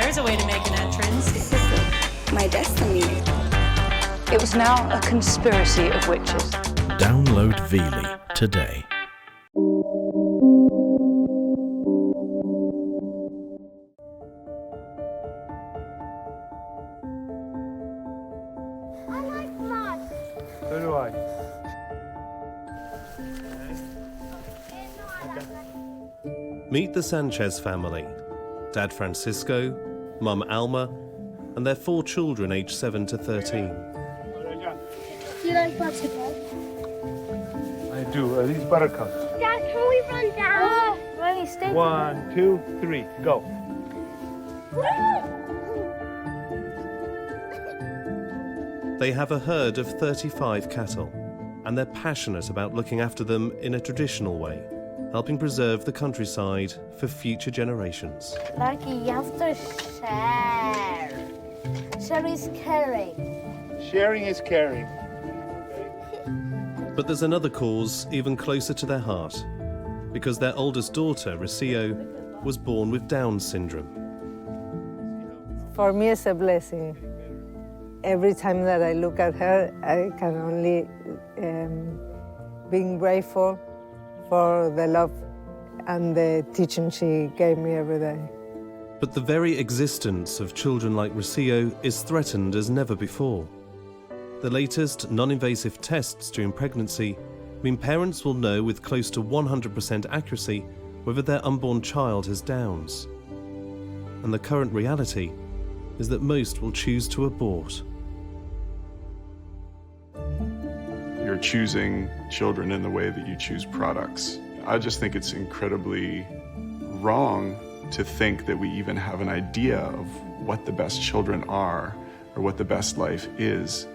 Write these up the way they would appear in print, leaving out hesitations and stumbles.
there's a way to make an entrance. This is my destiny. It was now a conspiracy of witches. Download Veely today. I like mud. So do I. Meet the Sanchez family. Dad Francisco, Mum Alma, and their 4 children aged 7 to 13. Do you like buttercup? I do. Are these buttercups? Dad, can we run down? Really, stay. 1, 2, 3, go. They have a herd of 35 cattle, and they're passionate about looking after them in a traditional way, helping preserve the countryside for future generations. Like you have to share. Share is caring. Sharing is caring. But there's another cause even closer to their heart, because their oldest daughter, Rocio, was born with Down syndrome. For me, it's a blessing. Every time that I look at her, I can only be grateful for the love and the teaching she gave me every day. But the very existence of children like Rocio is threatened as never before. The latest non-invasive tests during pregnancy mean parents will know with close to 100% accuracy whether their unborn child has Downs. And the current reality is that most will choose to abort. You're choosing children in the way that you choose products. I just think it's incredibly wrong to think that we even have an idea of what the best children are or what the best life is.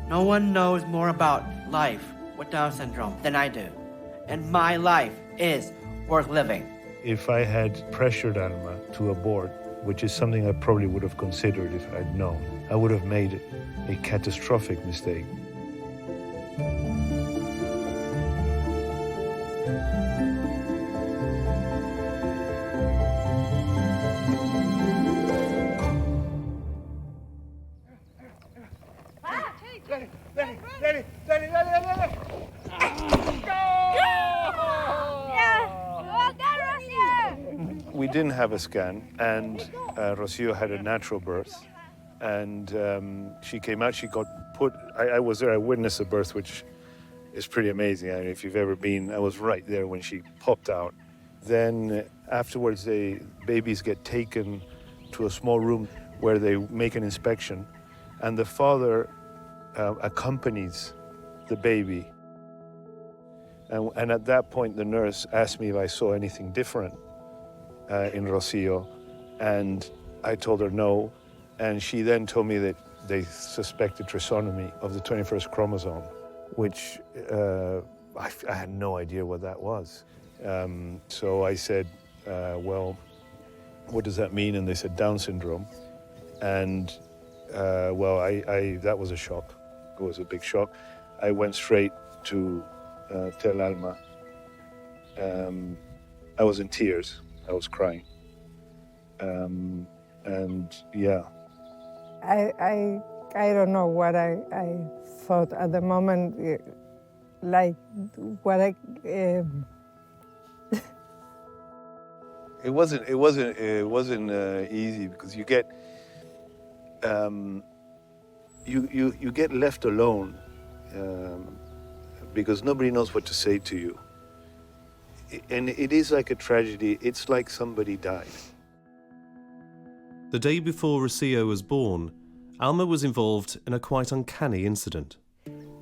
No one knows more about life with Down syndrome than I do, and my life is worth living. If I had pressured Alma to abort, which is something I probably would have considered if I'd known, I would have made a catastrophic mistake. We didn't have a scan, and Rocio had a natural birth, and she came out, she got put, I was there, I witnessed the birth, which is pretty amazing. I mean, if you've ever been, I was right there when she popped out. Then afterwards, the babies get taken to a small room where they make an inspection, and the father accompanies the baby. And at that point, the nurse asked me if I saw anything different in Rocio, and I told her no, and she then told me that they suspected trisomy of the 21st chromosome, which I had no idea what that was. So I said, well, what does that mean? And they said Down syndrome, and well, that was a shock. It was a big shock. I went straight to tell Alma. I was in tears. I was crying. And yeah. I don't know what I thought at the moment, like what I. It wasn't easy because you get you get left alone because nobody knows what to say to you. And it is like a tragedy. It's like somebody died. The day before Rocio was born, Alma was involved in a quite uncanny incident.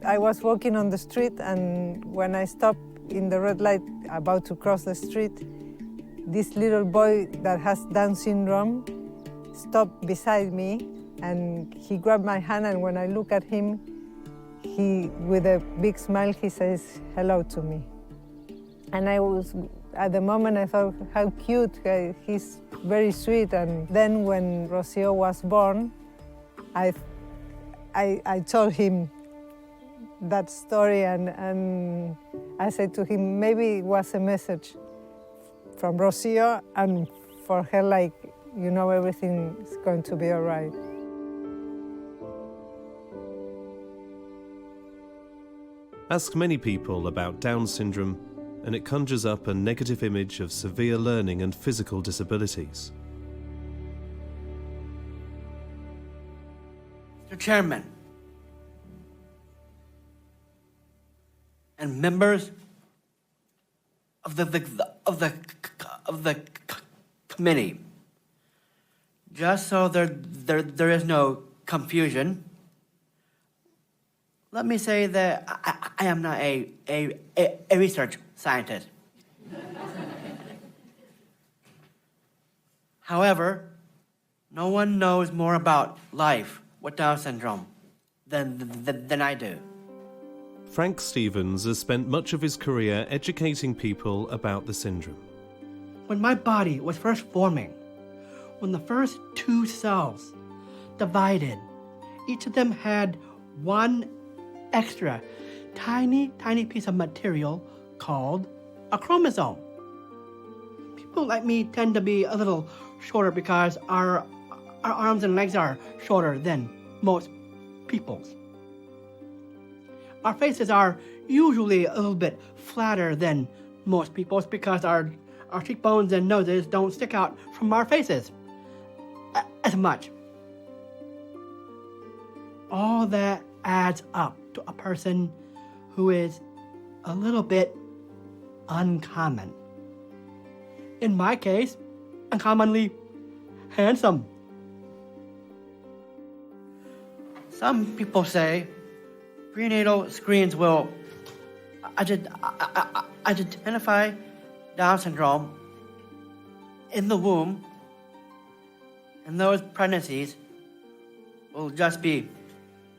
I was walking on the street, and when I stopped in the red light about to cross the street, this little boy that has Down syndrome stopped beside me, and he grabbed my hand, and when I look at him, he, with a big smile, he says hello to me. And I was, at the moment, I thought, how cute, he's very sweet. And then when Rocio was born, I told him that story, and I said to him, maybe it was a message from Rocio, and for her, like, you know everything is going to be all right. Ask many people about Down syndrome, and it conjures up a negative image of severe learning and physical disabilities. Mr. Chairman, and members of the committee, just so there is no confusion, let me say that I am not a research scientist. However, no one knows more about life with Down syndrome than I do. Frank Stevens has spent much of his career educating people about the syndrome. When my body was first forming, when the first two cells divided, each of them had one extra tiny piece of material called a chromosome. People like me tend to be a little shorter because our arms and legs are shorter than most people's. Our faces are usually a little bit flatter than most people's because our cheekbones and noses don't stick out from our faces as much. All that adds up to a person who is a little bit uncommon. In my case, uncommonly handsome. Some people say prenatal screens will identify Down syndrome in the womb, and those pregnancies will just be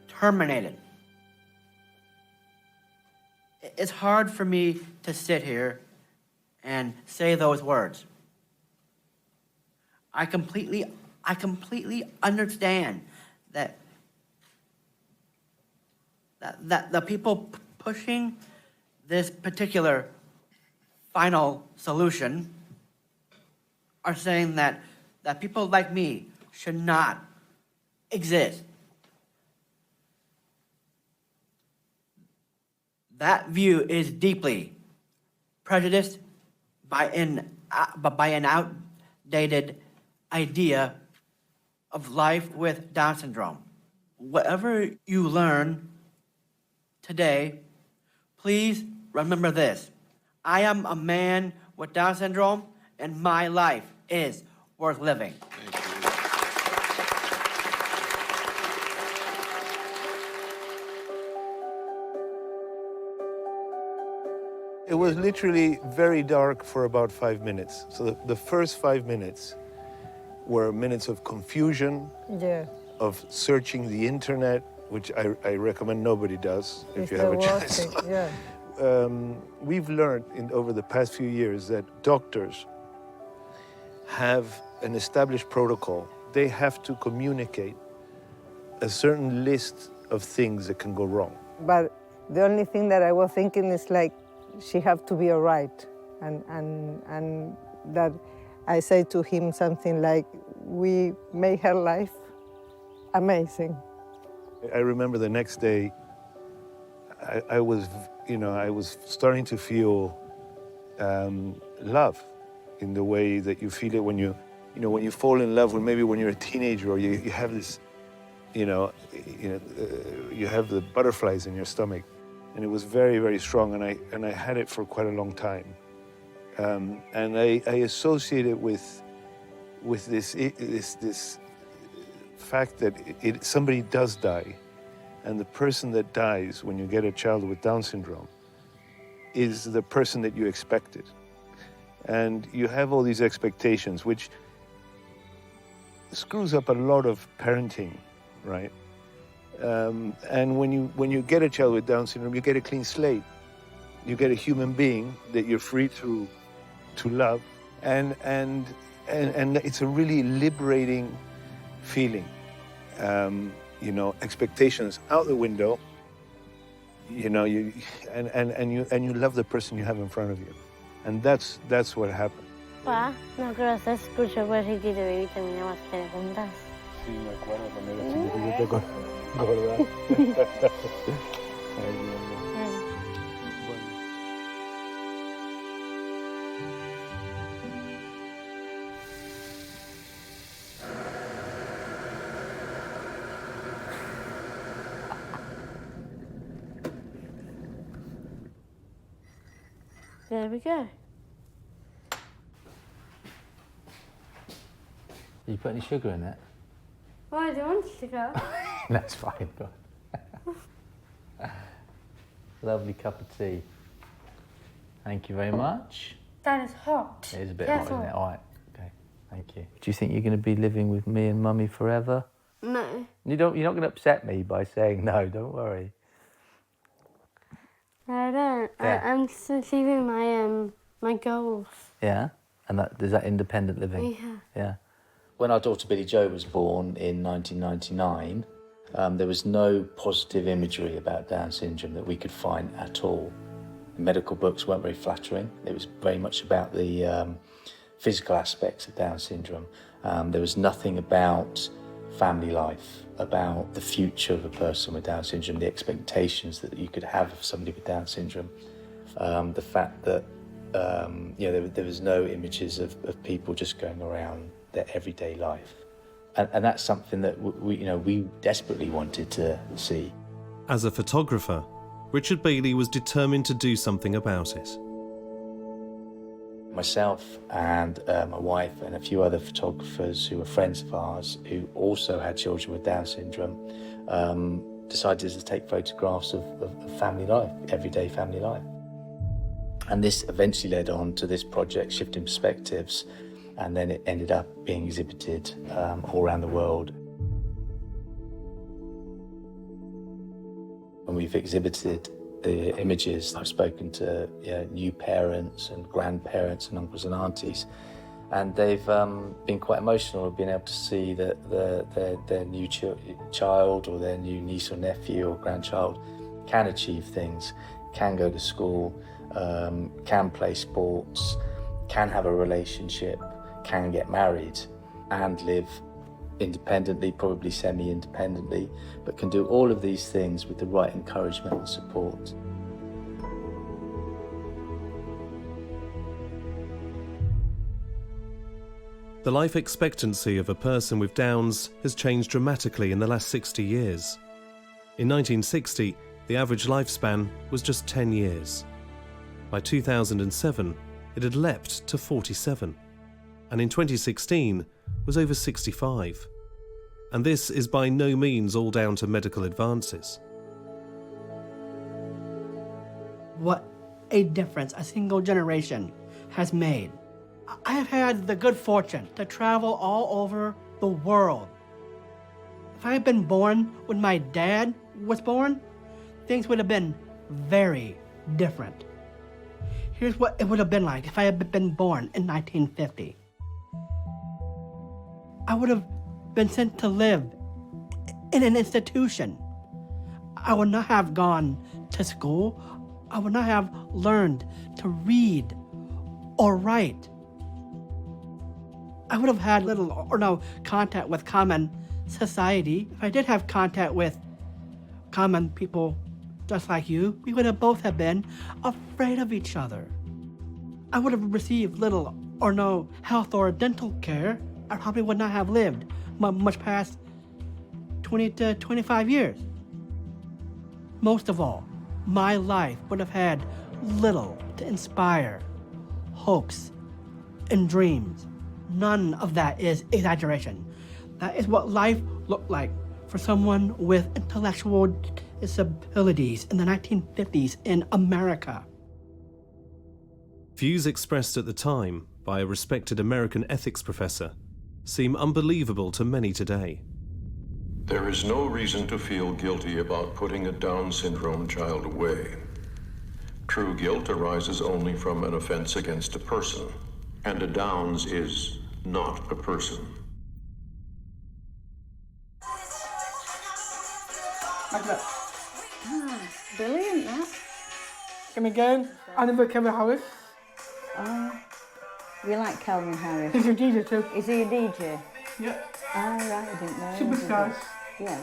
terminated. It's hard for me to sit here and say those words. I completely understand that the people pushing this particular final solution are saying that people like me should not exist. That view is deeply prejudiced by an outdated idea of life with Down syndrome. Whatever you learn today, please remember this. I am a man with Down syndrome, and my life is worth living. It was literally very dark for about 5 minutes. So the first 5 minutes were minutes of confusion, Yeah. of searching the internet, which I recommend nobody does if you It's have a the chance. worst thing, yeah. We've learned over the past few years that doctors have an established protocol. They have to communicate a certain list of things that can go wrong. But the only thing that I was thinking is like, she have to be all right. And that I say to him something like, we made her life amazing. I remember the next day, I was starting to feel love in the way that you feel it when you fall in love, when you're a teenager, or you have this, you have the butterflies in your stomach, and it was very, very strong, and I had it for quite a long time, and I associate it with this fact that somebody does die. And the person that dies when you get a child with Down syndrome is the person that you expected. And you have all these expectations, which screws up a lot of parenting, right? And when you get a child with Down syndrome, you get a clean slate. You get a human being that you're free to love. And it's a really liberating feeling. Expectations out the window, and you love the person you have in front of you. And that's what happened. Pa, no creo que se escuchó guarrito de y terminamos preguntas. Sí, me acuerdo cuando era chiquitito gorda. Ay, Dios mío. Bueno. There we go. Did you put any sugar in it? Well, I don't want to go. That's fine, go on. Lovely cup of tea. Thank you very much. That is hot. It is a bit Careful. hot, isn't it? All right, okay, thank you. Do you think you're going to be living with me and Mummy forever? No. You're not going to upset me by saying no, don't worry. I don't. Yeah. I'm just achieving my goals. Yeah? And is that independent living? Yeah. Yeah. When our daughter Billy Jo was born in 1999, there was no positive imagery about Down syndrome that we could find at all. The medical books weren't very flattering. It was very much about the physical aspects of Down syndrome. There was nothing about family life, about the future of a person with Down syndrome, the expectations that you could have of somebody with Down syndrome, the fact that there was no images of people just going around their everyday life. And that's something that we desperately wanted to see. As a photographer, Richard Bailey was determined to do something about it. Myself and my wife and a few other photographers who were friends of ours who also had children with Down syndrome decided to take photographs of family life, everyday family life. And this eventually led on to this project, Shifting Perspectives, and then it ended up being exhibited all around the world. When we've exhibited the images, I've spoken to new parents and grandparents and uncles and aunties, and they've been quite emotional of being able to see that their new child or their new niece or nephew or grandchild can achieve things, can go to school, can play sports, can have a relationship, can get married and live independently, probably semi-independently, but can do all of these things with the right encouragement and support. The life expectancy of a person with Downs has changed dramatically in the last 60 years. In 1960, the average lifespan was just 10 years. By 2007, it had leapt to 47, and in 2016 was over 65. And this is by no means all down to medical advances. What a difference a single generation has made. I have had the good fortune to travel all over the world. If I had been born when my dad was born, things would have been very different. Here's what it would have been like if I had been born in 1950. I would have been sent to live in an institution. I would not have gone to school. I would not have learned to read or write. I would have had little or no contact with common society. If I did have contact with common people just like you, we would have both have been afraid of each other. I would have received little or no health or dental care. I probably would not have lived much past 20 to 25 years. Most of all, my life would have had little to inspire hopes and dreams. None of that is exaggeration. That is what life looked like for someone with intellectual disabilities in the 1950s in America. Views expressed at the time by a respected American ethics professor seem unbelievable to many today. There is no reason to feel guilty about putting a Down syndrome child away. True guilt arises only from an offense against a person, and a Downs is not a person. Brilliant, that. Come again? I never came to house. We like Calvin Harris. He's a DJ too. Is he a DJ? Yeah. Ah, right, I didn't know. Superstars. Yeah.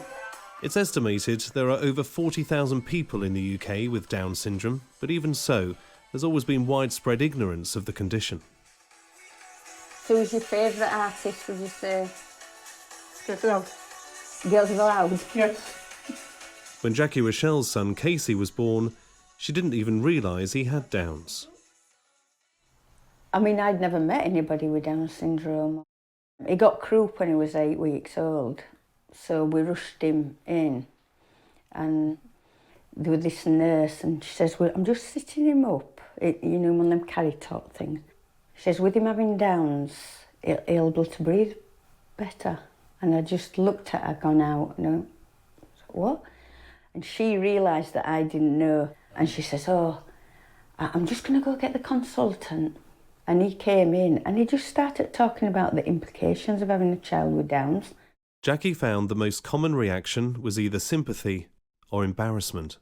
It's estimated there are over 40,000 people in the UK with Down syndrome, but even so, there's always been widespread ignorance of the condition. So who's your favourite artist, would you say? Girls Aloud. Girls Aloud? Yes. When Jackie Rochelle's son Casey was born, she didn't even realise he had Downs. I mean, I'd never met anybody with Down syndrome. He got croup when he was 8 weeks old, so we rushed him in. And there was this nurse, and she says, well, I'm just sitting him up, you know, one of them carry top things. She says, with him having Downs, he'll be able to breathe better. And I just looked at her, gone out, and I went, what? And she realised that I didn't know. And she says, oh, I'm just going to go get the consultant. And he came in and he just started talking about the implications of having a child with Downs. Jackie found the most common reaction was either sympathy or embarrassment.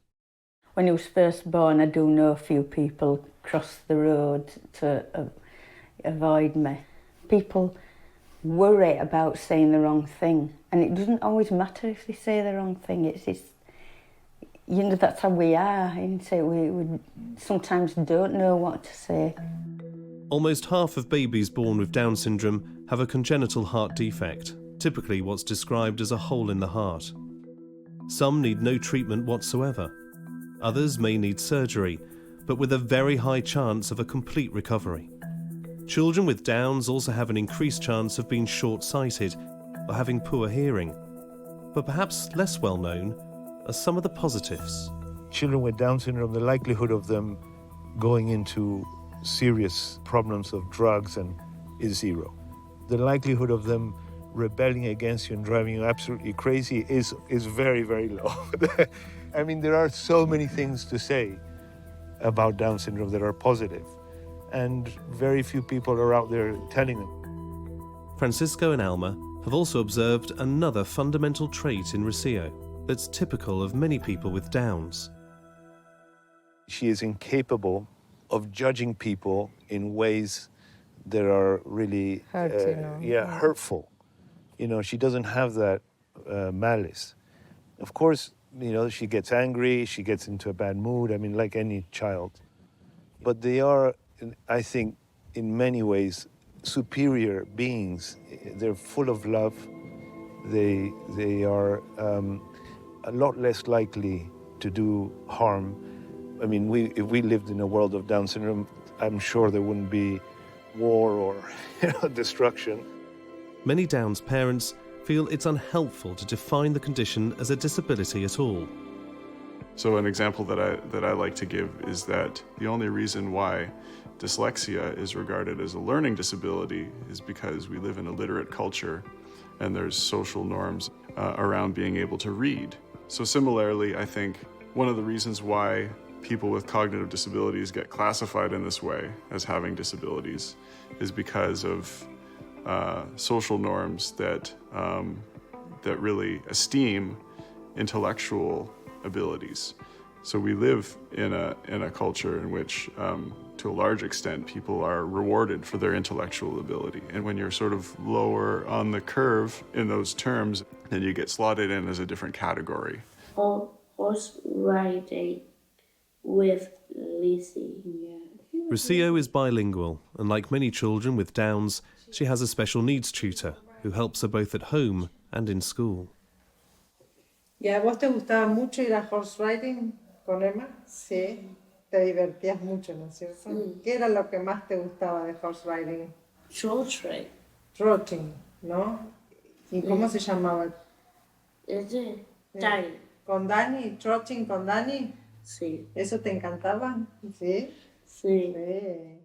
When he was first born, I do know a few people crossed the road to avoid me. People worry about saying the wrong thing, and it doesn't always matter if they say the wrong thing. It's you know, that's how we are, isn't it? We sometimes don't know what to say. Almost half of babies born with Down syndrome have a congenital heart defect, typically what's described as a hole in the heart. Some need no treatment whatsoever. Others may need surgery, but with a very high chance of a complete recovery. Children with Downs also have an increased chance of being short-sighted or having poor hearing. But perhaps less well known are some of the positives. Children with Down syndrome, the likelihood of them going into serious problems of drugs is zero. The likelihood of them rebelling against you and driving you absolutely crazy is very, very low. I mean, there are so many things to say about Down syndrome that are positive, and very few people are out there telling them. Francisco and Alma have also observed another fundamental trait in Rocio that's typical of many people with Downs. She is incapable of judging people in ways that are really hurtful. You know, she doesn't have that malice. Of course, you know, she gets angry, she gets into a bad mood, I mean, like any child. But they are, I think, in many ways, superior beings. They're full of love. They are a lot less likely to do harm. I mean, if we lived in a world of Down syndrome, I'm sure there wouldn't be war or destruction. Many Downs parents feel it's unhelpful to define the condition as a disability at all. So an example that I like to give is that the only reason why dyslexia is regarded as a learning disability is because we live in a literate culture and there's social norms around being able to read. So similarly, I think one of the reasons why people with cognitive disabilities get classified in this way as having disabilities is because of social norms that really esteem intellectual abilities. So we live in a culture in which, to a large extent, people are rewarded for their intellectual ability. And when you're sort of lower on the curve in those terms, then you get slotted in as a different category. Horse riding with Lizzie. Rocio is bilingual, and like many children with Downs, she has a special needs tutor who helps her both at home and in school. ¿Y a vos te gustaba mucho ir a horse riding con Emma? Sí, te divertías mucho, ¿no es cierto? ¿Qué era lo que más te gustaba de horse riding? Trotting. Trotting, ¿no? ¿Y cómo se llamaba? Danny. ¿Con Dani? ¿Trotting con Dani? Sí. ¿Eso te encantaba? Sí. Sí. Sí.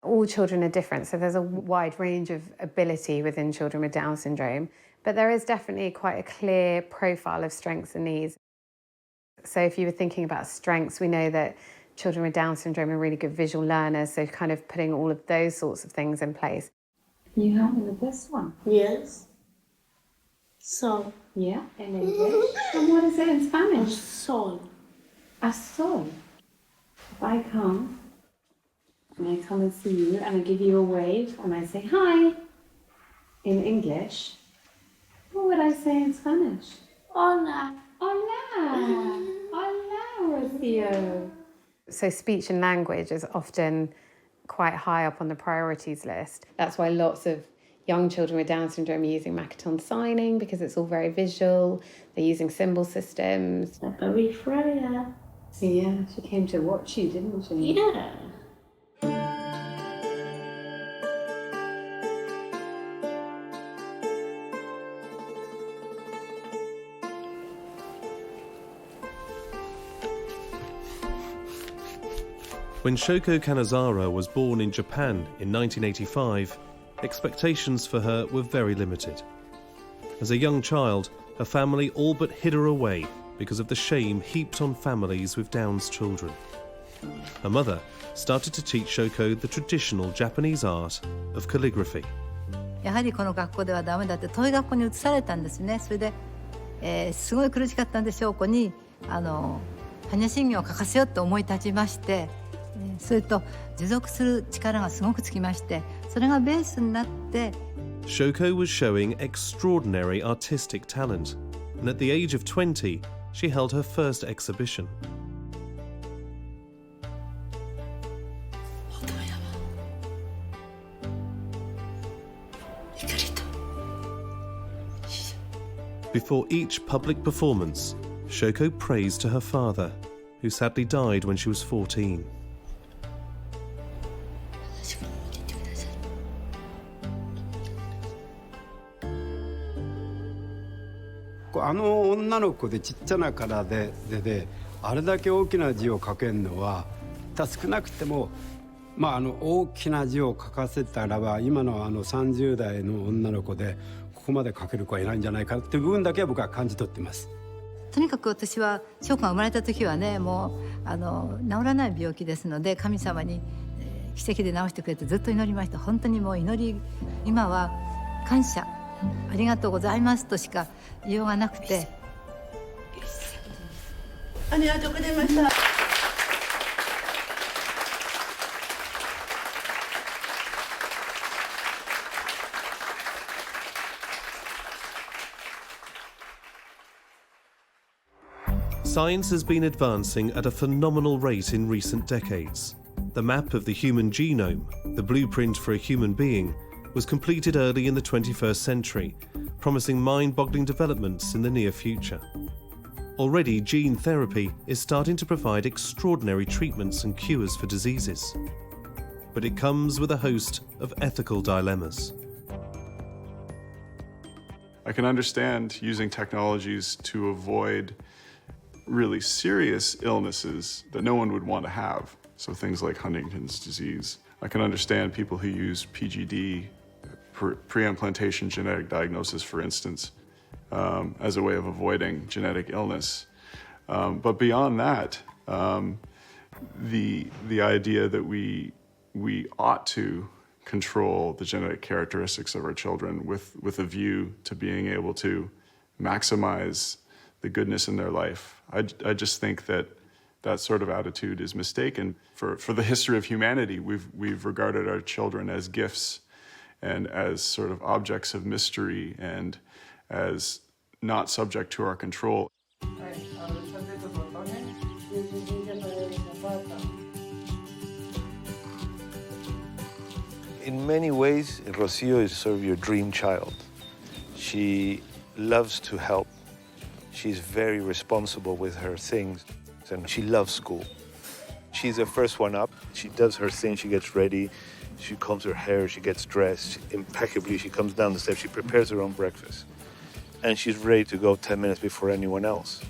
All children are different, so there's a wide range of ability within children with Down syndrome, but there is definitely quite a clear profile of strengths and needs. So if you were thinking about strengths, we know that children with Down syndrome are really good visual learners, so kind of putting all of those sorts of things in place. You help me with this one? Yes. So. Yeah, in English. And what is it in Spanish? Sol. A sol. If I come. And I come and see you and I give you a wave and I say hi in English. What would I say in Spanish? Hola. Hola. Hola, Rocio. So speech and language is often quite high up on the priorities list. That's why lots of young children with Down syndrome are using Makaton signing because it's all very visual. They're using symbol systems. Baby Freya. Yeah, she came to watch you, didn't she? Yeah. When Shoko Kanazawa was born in Japan in 1985, expectations for her were very limited. As a young child, her family all but hid her away because of the shame heaped on families with Down's children. Her mother started to teach Shoko the traditional Japanese art of calligraphy. やはりこの学校ではダメだって遠い学校に移されたんですね。それで、すごい苦しかったんで翔子に般若心経を書かせようと思い立ちまして、それと持続する力がすごくつきまして、それがベースになって。Shoko was showing extraordinary artistic talent, and at the age of 20, she held her first exhibition. Before each public performance, Shoko prays to her father, who sadly died when she was 14. 女の子でちっちゃな体であれだけ大きな字を書けるのは少なくても、大きな字を書かせたらば今の30代の女の子でここまで書ける子はいないんじゃないかっていう部分だけは僕は感じ取ってます。とにかく私は翔子が生まれた時はね、もう治らない病気ですので神様に奇跡で治してくれてずっと祈りました。本当にもう祈り、今は感謝、ありがとうございますとしか言いようがなくて。ありがとうございました。Science has been advancing at a phenomenal rate in recent decades. The map of the human genome, the blueprint for a human being, was completed early in the 21st century, promising mind-boggling developments in the near future. Already, gene therapy is starting to provide extraordinary treatments and cures for diseases. But it comes with a host of ethical dilemmas. I can understand using technologies to avoid really serious illnesses that no one would want to have. So things like Huntington's disease. I can understand people who use PGD, pre-implantation genetic diagnosis, for instance, as a way of avoiding genetic illness. But beyond that, the idea that we ought to control the genetic characteristics of our children with a view to being able to maximize the goodness in their life. I just think that sort of attitude is mistaken. For the history of humanity, we've regarded our children as gifts and as sort of objects of mystery and as not subject to our control. In many ways, Rocio is sort of your dream child. She loves to help. She's very responsible with her things, and she loves school. She's the first one up. She does her thing, she gets ready, she combs her hair, she gets dressed impeccably, she comes down the steps, she prepares her own breakfast. And she's ready to go 10 minutes before anyone else.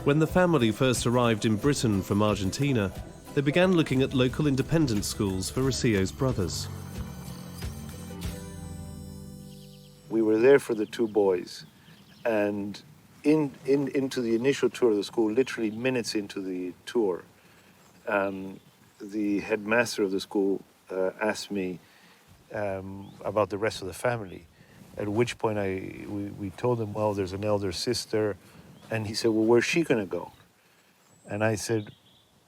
When the family first arrived in Britain from Argentina, they began looking at local independent schools for Rocio's brothers. We were there for the two boys, and into the initial tour of the school, literally minutes into the tour, the headmaster of the school asked me about the rest of the family, at which point we told him, well, there's an elder sister, and he said, well, where's she going to go? And I said,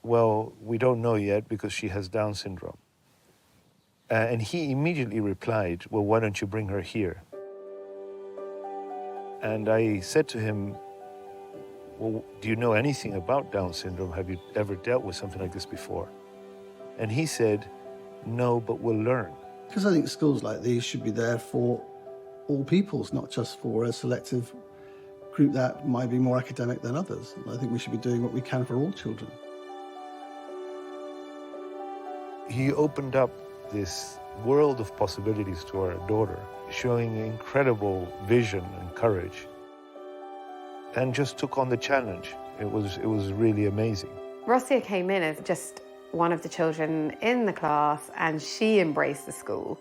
well, we don't know yet because she has Down syndrome. And he immediately replied, well, why don't you bring her here? And I said to him, well, do you know anything about Down syndrome? Have you ever dealt with something like this before? And he said, no, but we'll learn. Because I think schools like these should be there for all pupils, not just for a selective group that might be more academic than others. I think we should be doing what we can for all children. He opened up this world of possibilities to our daughter, showing incredible vision and courage, and just took on the challenge. It was really amazing. Rosia came in as just one of the children in the class, and she embraced the school.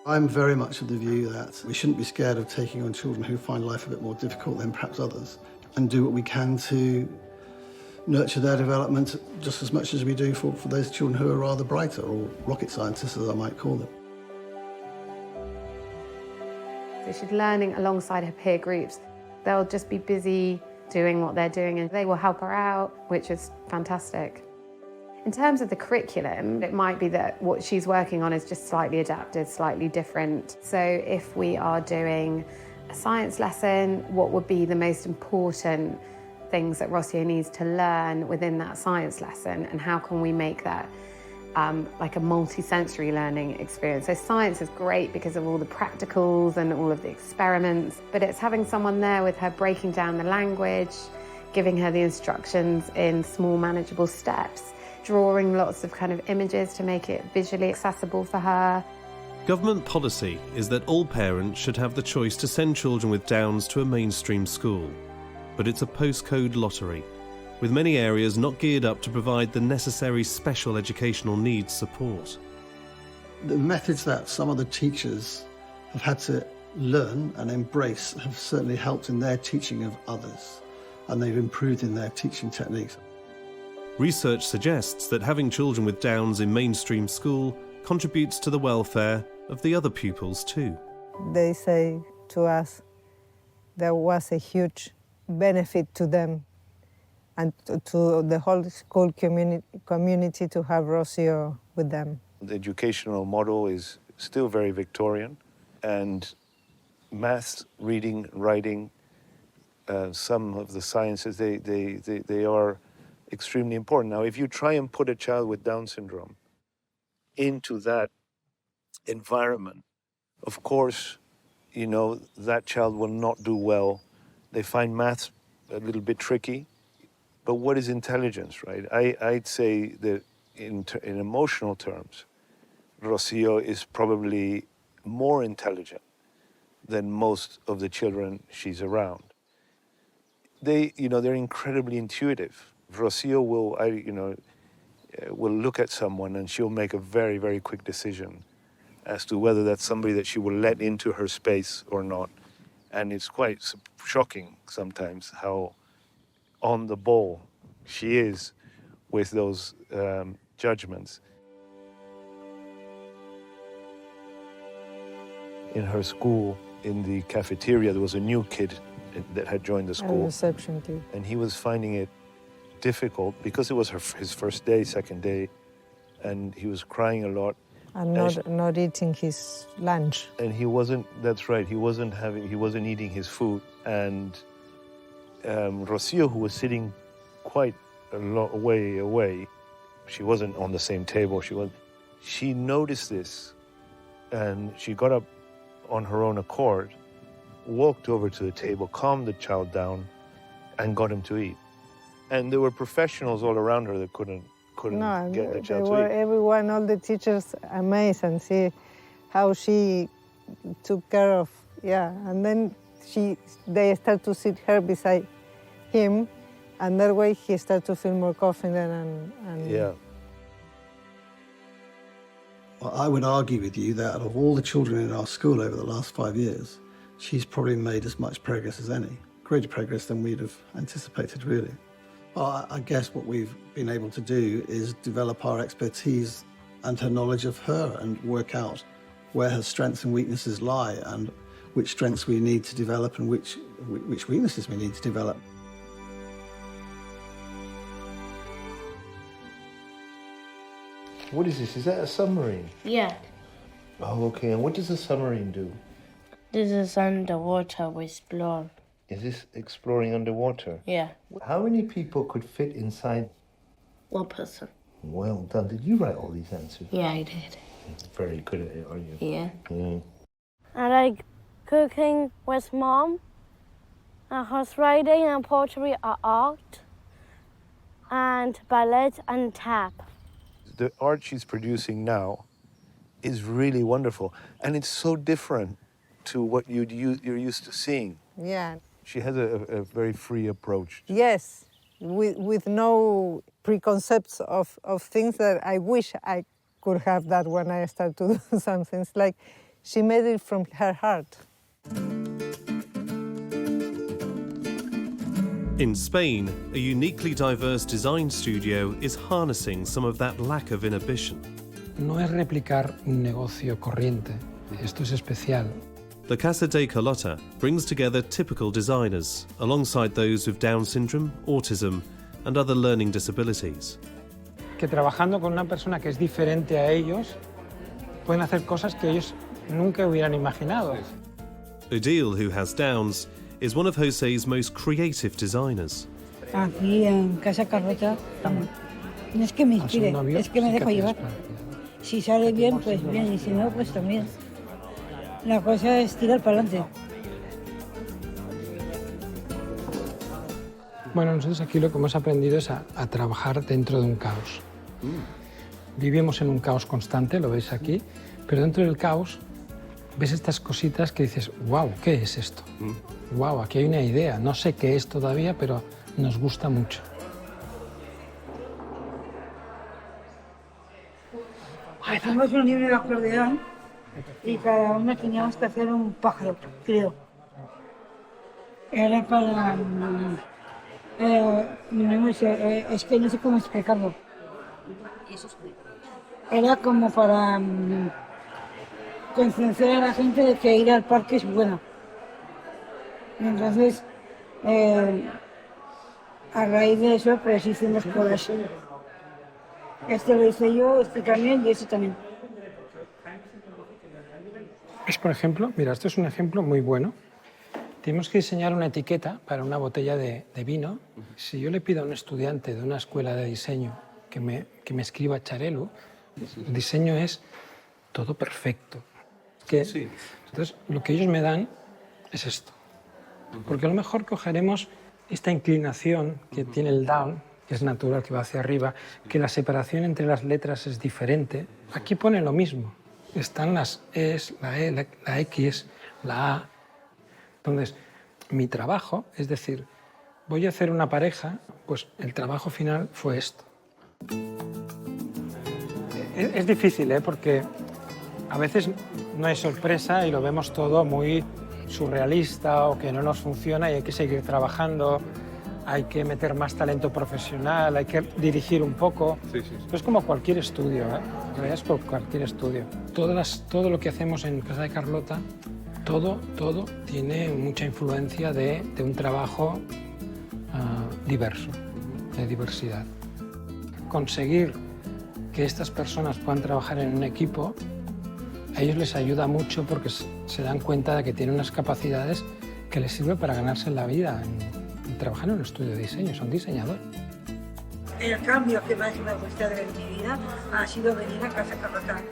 I'm very much of the view that we shouldn't be scared of taking on children who find life a bit more difficult than perhaps others, and do what we can to nurture their development just as much as we do for those children who are rather brighter, or rocket scientists, as I might call them. So she's learning alongside her peer groups. They'll just be busy doing what they're doing, and they will help her out, which is fantastic. In terms of the curriculum, it might be that what she's working on is just slightly adapted, slightly different. So if we are doing a science lesson, what would be the most important things that Rosia needs to learn within that science lesson, and how can we make that like a multi-sensory learning experience? So science is great because of all the practicals and all of the experiments, but it's having someone there with her breaking down the language, giving her the instructions in small manageable steps, drawing lots of kind of images to make it visually accessible for her. Government policy is that all parents should have the choice to send children with Downs to a mainstream school. But it's a postcode lottery, with many areas not geared up to provide the necessary special educational needs support. The methods that some of the teachers have had to learn and embrace have certainly helped in their teaching of others, and they've improved in their teaching techniques. Research suggests that having children with Downs in mainstream school contributes to the welfare of the other pupils too. They say to us there was a huge benefit to them and to the whole school community to have Rocio with them. The educational model is still very Victorian, and math, reading, writing, some of the sciences, they are extremely important. Now, if you try and put a child with Down syndrome into that environment, of course, you know, that child will not do well. They find maths a little bit tricky. But what is intelligence, right? I'd say that in emotional terms, Rocio is probably more intelligent than most of the children she's around. They're incredibly intuitive. Rocio will look at someone and she'll make a very, very quick decision as to whether that's somebody that she will let into her space or not. And it's quite shocking sometimes how on the ball she is with those judgments. In her school, in the cafeteria, there was a new kid that had joined the school. A reception kid. And he was finding it difficult because it was his first day, second day, and he was crying a lot. And not eating his lunch. And he wasn't, that's right, he wasn't eating his food. And Rocio, who was sitting quite a long way away, she wasn't on the same table, she noticed this, and she got up on her own accord, walked over to the table, calmed the child down, and got him to eat. And there were professionals all around her that couldn't get the child to eat. Everyone, all the teachers amazed and see how she took care of, and then they start to sit her beside him, and that way he started to feel more confident and Yeah. Well, I would argue with you that of all the children in our school over the last 5 years, she's probably made as much progress as any, greater progress than we'd have anticipated, really. Well, I guess what we've been able to do is develop our expertise and her knowledge of her and work out where her strengths and weaknesses lie and which strengths we need to develop and which weaknesses we need to develop. What is this? Is that a submarine? Yeah, Oh, okay. And what does a submarine do? this is underwater we explore. Is this exploring underwater? Yeah, How many people could fit inside? 1 person. Well done. Did you write all these answers? Yeah, I did. Very good at it, are you? Yeah. Yeah. I like cooking with mom, and horse riding and poetry are art, and ballet and tap. The art she's producing now is really wonderful, and it's so different to what you're used to seeing. Yeah. She has a very free approach. Yes, with no preconcepts of things that I wish I could have that when I start to do some things. Like, she made it from her heart. In Spain, a uniquely diverse design studio is harnessing some of that lack of inhibition. No es replicar un negocio corriente. Esto es especial. The Casa de Carlota brings together typical designers alongside those with Down syndrome, autism, and other learning disabilities. Que trabajando con una persona que es diferente a ellos, pueden hacer cosas que ellos nunca hubieran imaginado. Odile, who has Downs, is one of José's most creative designers. Aquí en Casa Carlota, no es que me inspire, es que me dejo llevar. Si sale bien, pues bien, y si no, pues también. La cosa es tirar para adelante. Bueno, nosotros aquí lo que hemos aprendido es a trabajar dentro de un caos. Vivimos en un caos constante, lo veis aquí, pero dentro del caos ves estas cositas que dices, wow, ¿qué es esto? Wow, aquí hay una idea, no sé qué es todavía, pero nos gusta mucho. Hacemos un libro de acordeón y cada uno teníamos que hacer un pájaro, creo. Era para... no sé, es que no sé cómo explicarlo. Era como para concienciar a la gente de que ir al parque es bueno. Entonces, a raíz de eso, pues hicimos cosas. Este lo hice yo, este también y este también. Es, por ejemplo, mira, esto es un ejemplo muy bueno. Tenemos que diseñar una etiqueta para una botella de vino. Si yo le pido a un estudiante de una escuela de diseño que me escriba Charelu, el diseño es todo perfecto. Entonces, lo que ellos me dan es esto. Porque a lo mejor cogeremos esta inclinación que tiene el down, que es natural, que va hacia arriba, que la separación entre las letras es diferente. Aquí pone lo mismo. Están las Es, la E, la X, la A. Entonces, mi trabajo, es decir, voy a hacer una pareja, pues el trabajo final fue esto. Es difícil, porque a veces no hay sorpresa y lo vemos todo muy surrealista o que no nos funciona y hay que seguir trabajando, hay que meter más talento profesional, hay que dirigir un poco. Es como cualquier estudio, en realidad es como cualquier estudio. Todo lo que hacemos en Casa de Carlota, todo tiene mucha influencia de un trabajo diverso, de diversidad. Conseguir que estas personas puedan trabajar en un equipo, a ellos les ayuda mucho porque se dan cuenta de que tienen unas capacidades que les sirven para ganarse la vida en trabajar en un estudio de diseño, son diseñadores. El cambio que más me ha gustado en mi vida ha sido venir a Casa Carlota.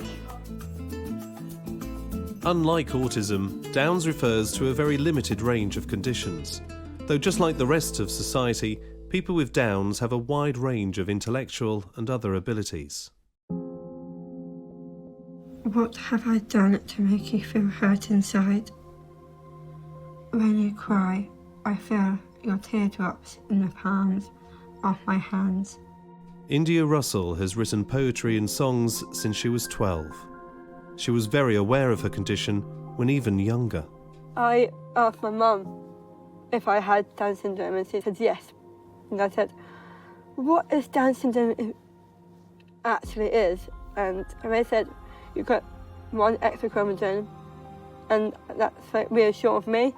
Unlike autism, Downs refers to a very limited range of conditions. Though just like the rest of society, people with Downs have a wide range of intellectual and other abilities. What have I done to make you feel hurt inside? When you cry, I feel your teardrops in the palms of my hands. India Russell has written poetry and songs since she was 12. She was very aware of her condition when even younger. I asked my mum if I had Down syndrome and she said yes. And I said, what is Down syndrome actually is? And they said, you've got one extra chromosome and that's like reassured me.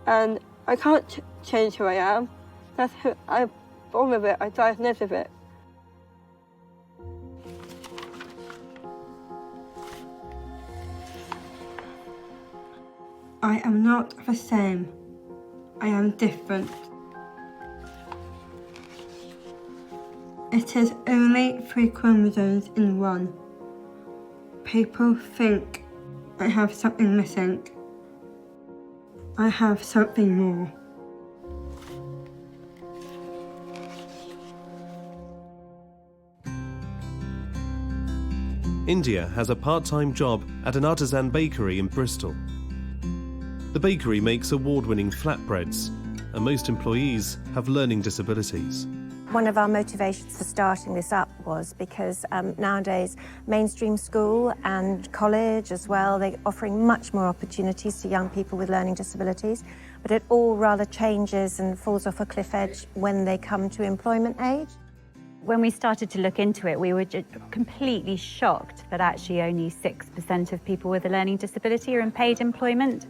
And I can't change who I am. That's who I'm born with it, I diagnosed with it. I am not the same. I am different. It is only 3 chromosomes in one. People think I have something missing. I have something more. India has a part-time job at an artisan bakery in Bristol. The bakery makes award-winning flatbreads, and most employees have learning disabilities. One of our motivations for starting this up was because nowadays mainstream school and college as well, they're offering much more opportunities to young people with learning disabilities, but it all rather changes and falls off a cliff edge when they come to employment age. When we started to look into it, we were just completely shocked that actually only 6% of people with a learning disability are in paid employment,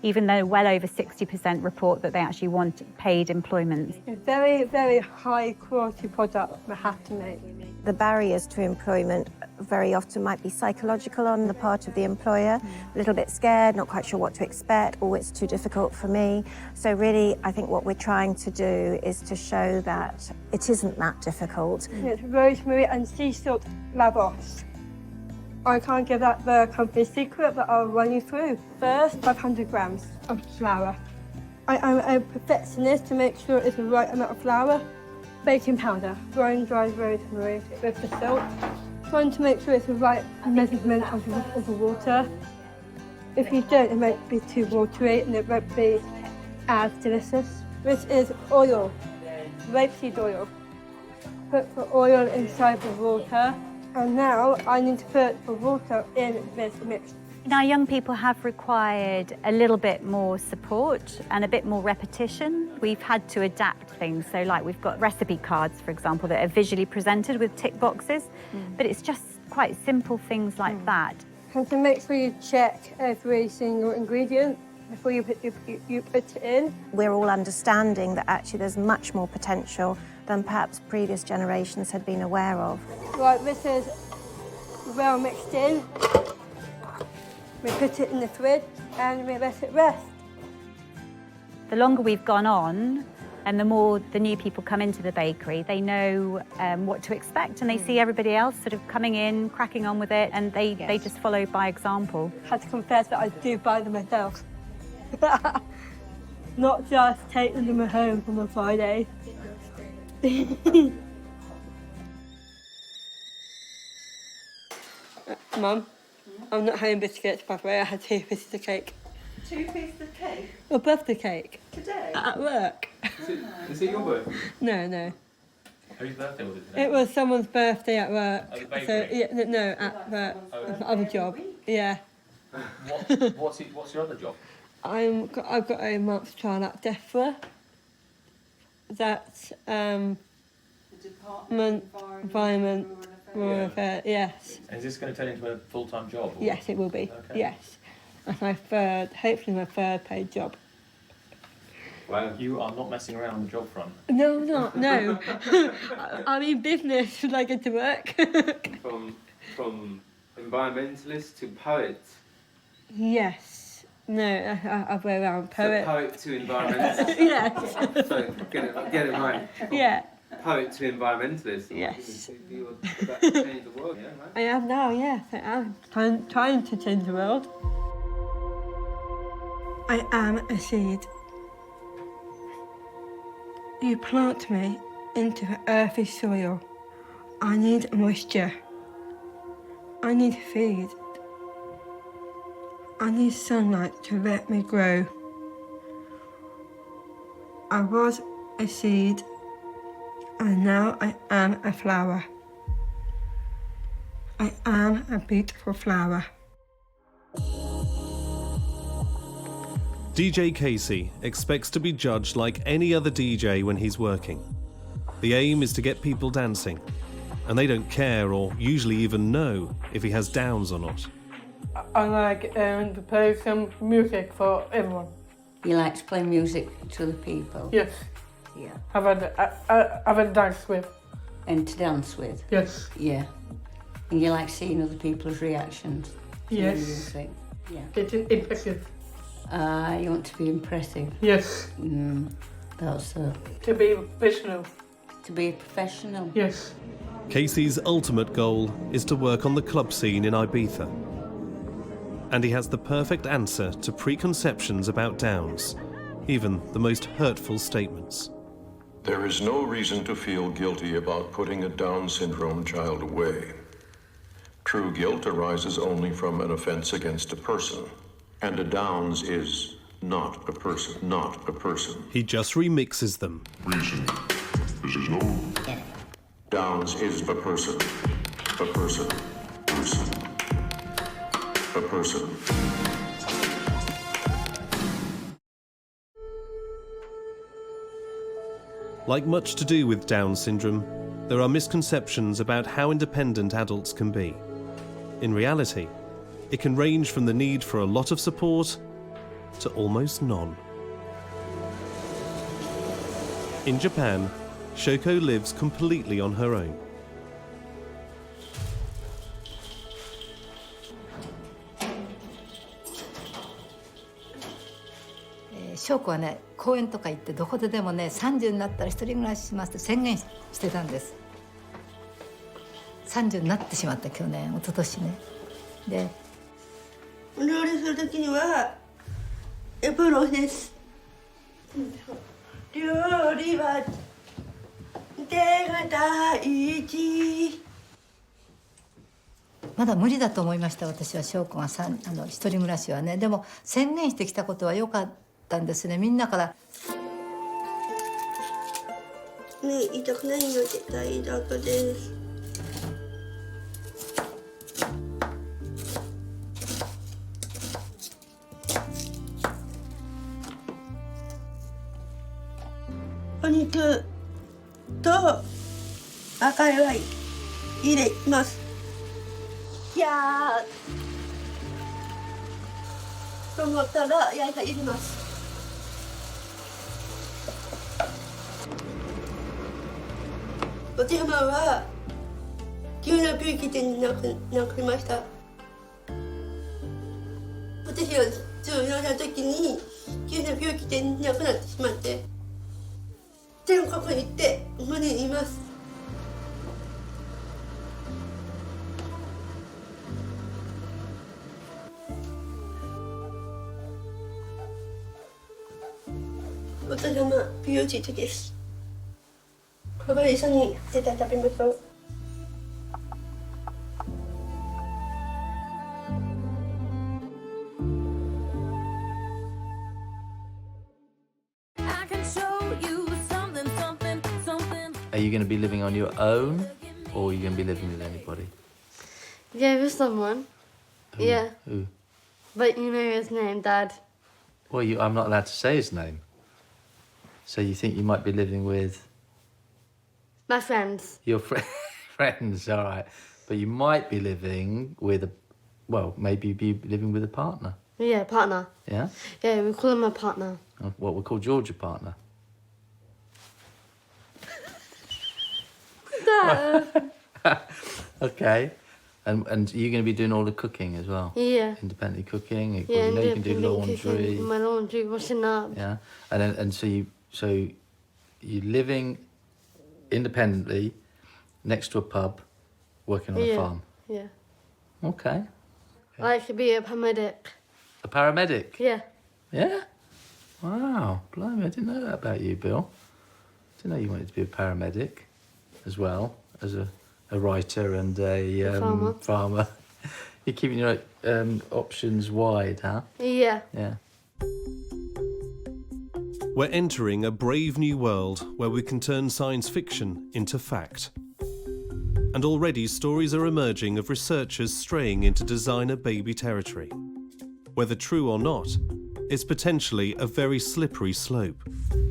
even though well over 60% report that they actually want paid employment. A very, very high quality product we have to make. The barriers to employment very often might be psychological on the part of the employer, a little bit scared, not quite sure what to expect, or it's too difficult for me. So really, I think what we're trying to do is to show that it isn't that difficult. It's rosemary and sea salt lavos. I can't give that the company secret, but I'll run you through. First, 500 grams of flour. I am a perfectionist to make sure it's the right amount of flour. Baking powder, ground dried rosemary with the salt. Trying to make sure it's the right measurement of the water. If you don't, it might be too watery and it won't be as delicious. This is oil, rapeseed oil. Put the oil inside the water. And now I need to put the water in this mix. Now, young people have required a little bit more support and a bit more repetition. We've had to adapt things. So like we've got recipe cards, for example, that are visually presented with tick boxes, but it's just quite simple things like that. And to make sure you check every single ingredient before you put it in. We're all understanding that actually there's much more potential than perhaps previous generations had been aware of. Right, this is well mixed in. We put it in the fridge and we let it rest. The longer we've gone on, and the more the new people come into the bakery, they know what to expect, and they see everybody else sort of coming in, cracking on with it, and they just follow by example. I had to confess that I do buy them myself. Not just taking them home from a Friday. Mum, I'm not having biscuits, by the way. I had 2 pieces of cake. 2 pieces of cake? A birthday cake. Today? At work. Is it your birthday? No. Whose birthday was it today? It was someone's birthday at work. At the bakery? So, yeah, no, at the other job. Yeah. What's your other job? I've got a month's trial at DEFRA. That's The Department of Environment, Rural Affairs, yes. And is this going to turn into a full-time job? Or? Yes, it will be, Okay. yes. That's hopefully my third paid job. Wow. You are not messing around on the job front. No, I'm not, no. I'm in business when I get to work. From environmentalist to poet. Yes. No, I've way around. Poet. So poet to environmentalist. Yes. So get it right. Yeah. Poet to environmentalist. Yes. You're about to change the world, yeah, right? I am now, yes. I am trying to change the world. I am a seed. You plant me into the earthy soil. I need moisture. I need feed. I need sunlight to let me grow. I was a seed, and now I am a flower. I am a beautiful flower. DJ Casey expects to be judged like any other DJ when he's working. The aim is to get people dancing, and they don't care or usually even know if he has downs or not. I like to play some music for everyone. You like to play music to the people? Yes. Yeah. I've had dance with. And to dance with? Yes. Yeah. And you like seeing other people's reactions to Yes. the music? Yeah. It's impressive. You want to be impressive. Yes. That's To be professional. to be professional. Yes. Casey's ultimate goal is to work on the club scene in Ibiza. And he has the perfect answer to preconceptions about Downs, even the most hurtful statements. There is no reason to feel guilty about putting a Down syndrome child away. True guilt arises only from an offense against a person, and a Downs is not a person, not a person. He just remixes them. Reason. This is no... Downs is a person. A person. Person. A person. Like much to do with Down syndrome, there are misconceptions about how independent adults can be. In reality, it can range from the need for a lot of support to almost none. In Japan, Shoko lives completely on her own.翔子はね、公園とか行ってどこででもね、30になったら一人暮らししますって宣言してたんです。30になってしまった去年、一昨年ね。で、お料理するときにはプロです。料理は手が大事。まだ無理だと思いました私は翔子が一人暮らしはね。でも宣言してきたことは良かったんですね。みんなから目痛くないので大丈夫です。お肉と赤いワイン入れます。いやーと思ったら焼いた入れます。お手浜は急な病気で亡くなりました。私が14歳の時に急な病気で亡くなってしまって全国に行って無にいます。お父様美容師です。これ一緒に絶対食べましょう。Are you going to be living on your own, or are you going to be living with anybody? Yeah, with someone. Who? Yeah. Who? But you know his name, Dad. Well, I'm not allowed to say his name. So you think you might be living with My friends. your friends, all right. But you might be living with maybe you'd be living with a partner. Yeah, partner. Yeah? Yeah, we call him a partner. What we call George a partner. Dad. Okay. And you're going to be doing all the cooking as well? Yeah. Independently cooking? Yeah, you know you can do laundry. Cooking, my laundry, washing up. Yeah. And so you're living independently next to a pub, working on a farm. Yeah. Okay. I like to be a paramedic. A paramedic? Yeah. Yeah? Wow. Blimey, I didn't know that about you, Bill. Didn't know you wanted to be a paramedic as well as a writer and a farmer. You're keeping your options wide, huh? Yeah. Yeah. We're entering a brave new world where we can turn science fiction into fact. And already stories are emerging of researchers straying into designer baby territory. Whether true or not, it's potentially a very slippery slope.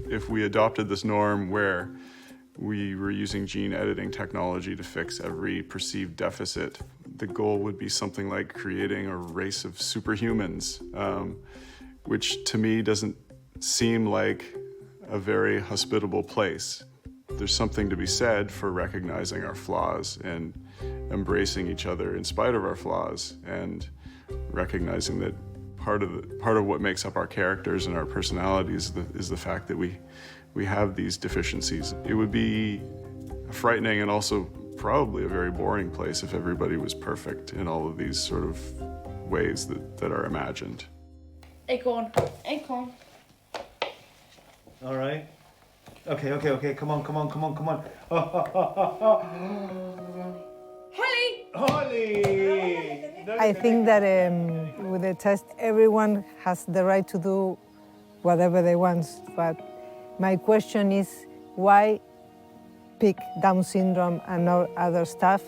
If we adopted this norm where we were using gene editing technology to fix every perceived deficit, the goal would be something like creating a race of superhumans, which to me doesn't seem like a very hospitable place. There's something to be said for recognizing our flaws and embracing each other in spite of our flaws, and recognizing that part of what makes up our characters and our personalities is the fact that we have these deficiencies. It would be frightening and also probably a very boring place if everybody was perfect in all of these sort of ways that are imagined. Acorn, acorn. All right. Okay. Come on. Holly! I think that with the test, everyone has the right to do whatever they want. But my question is, why pick Down syndrome and not other stuff?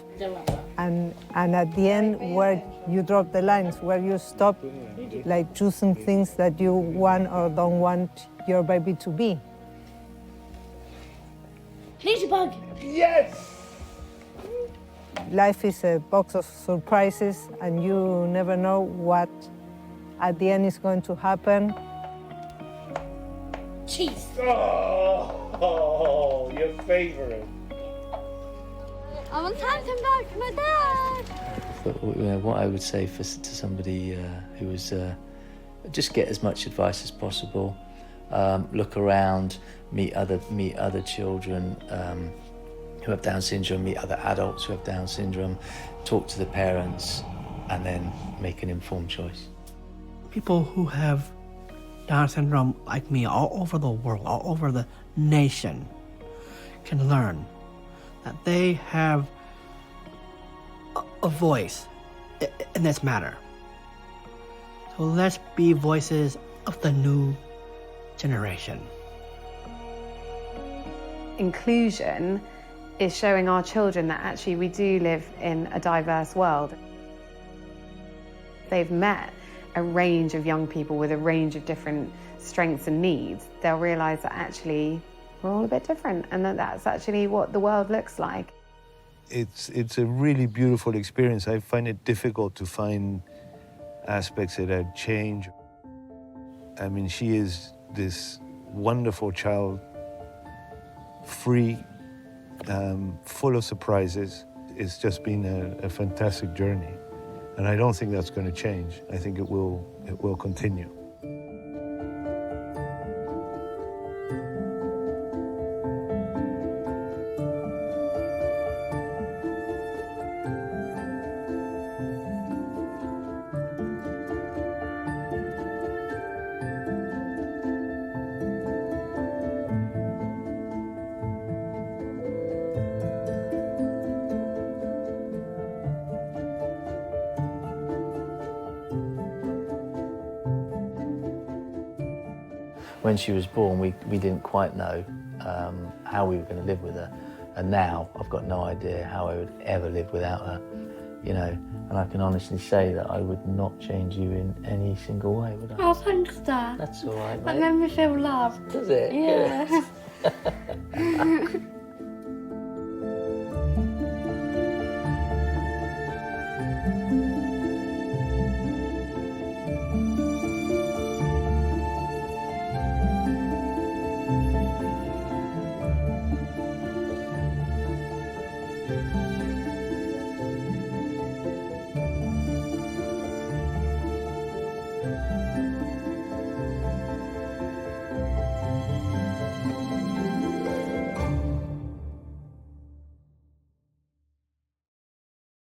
And at the end, where you drop the lines, where you stop like choosing things that you want or don't want your baby to be. Ladybug! Yes! Life is a box of surprises, and you never know what at the end is going to happen. Cheese! Oh, your favorite. I want time to come back to my dad! But what I would say to somebody who was just get as much advice as possible, look around, meet other children who have Down syndrome, meet other adults who have Down syndrome, talk to the parents, and then make an informed choice. People who have Down syndrome like me all over the world, all over the nation, can learn that they have a voice in this matter. So let's be voices of the new generation. Inclusion is showing our children that actually we do live in a diverse world. They've met a range of young people with a range of different strengths and needs. They'll realise that actually we're all a bit different and that that's actually what the world looks like. It's a really beautiful experience. I find it difficult to find aspects that I'd change. I mean, she is this wonderful child, free, full of surprises. It's just been a fantastic journey. And I don't think that's going to change. I think it will continue. When she was born, we didn't quite know how we were going to live with her. And now I've got no idea how I would ever live without her, you know. And I can honestly say that I would not change you in any single way, would I? Oh, thanks, Dad. That's all right, mate. That made me feel loved. Does it? Yeah. Good.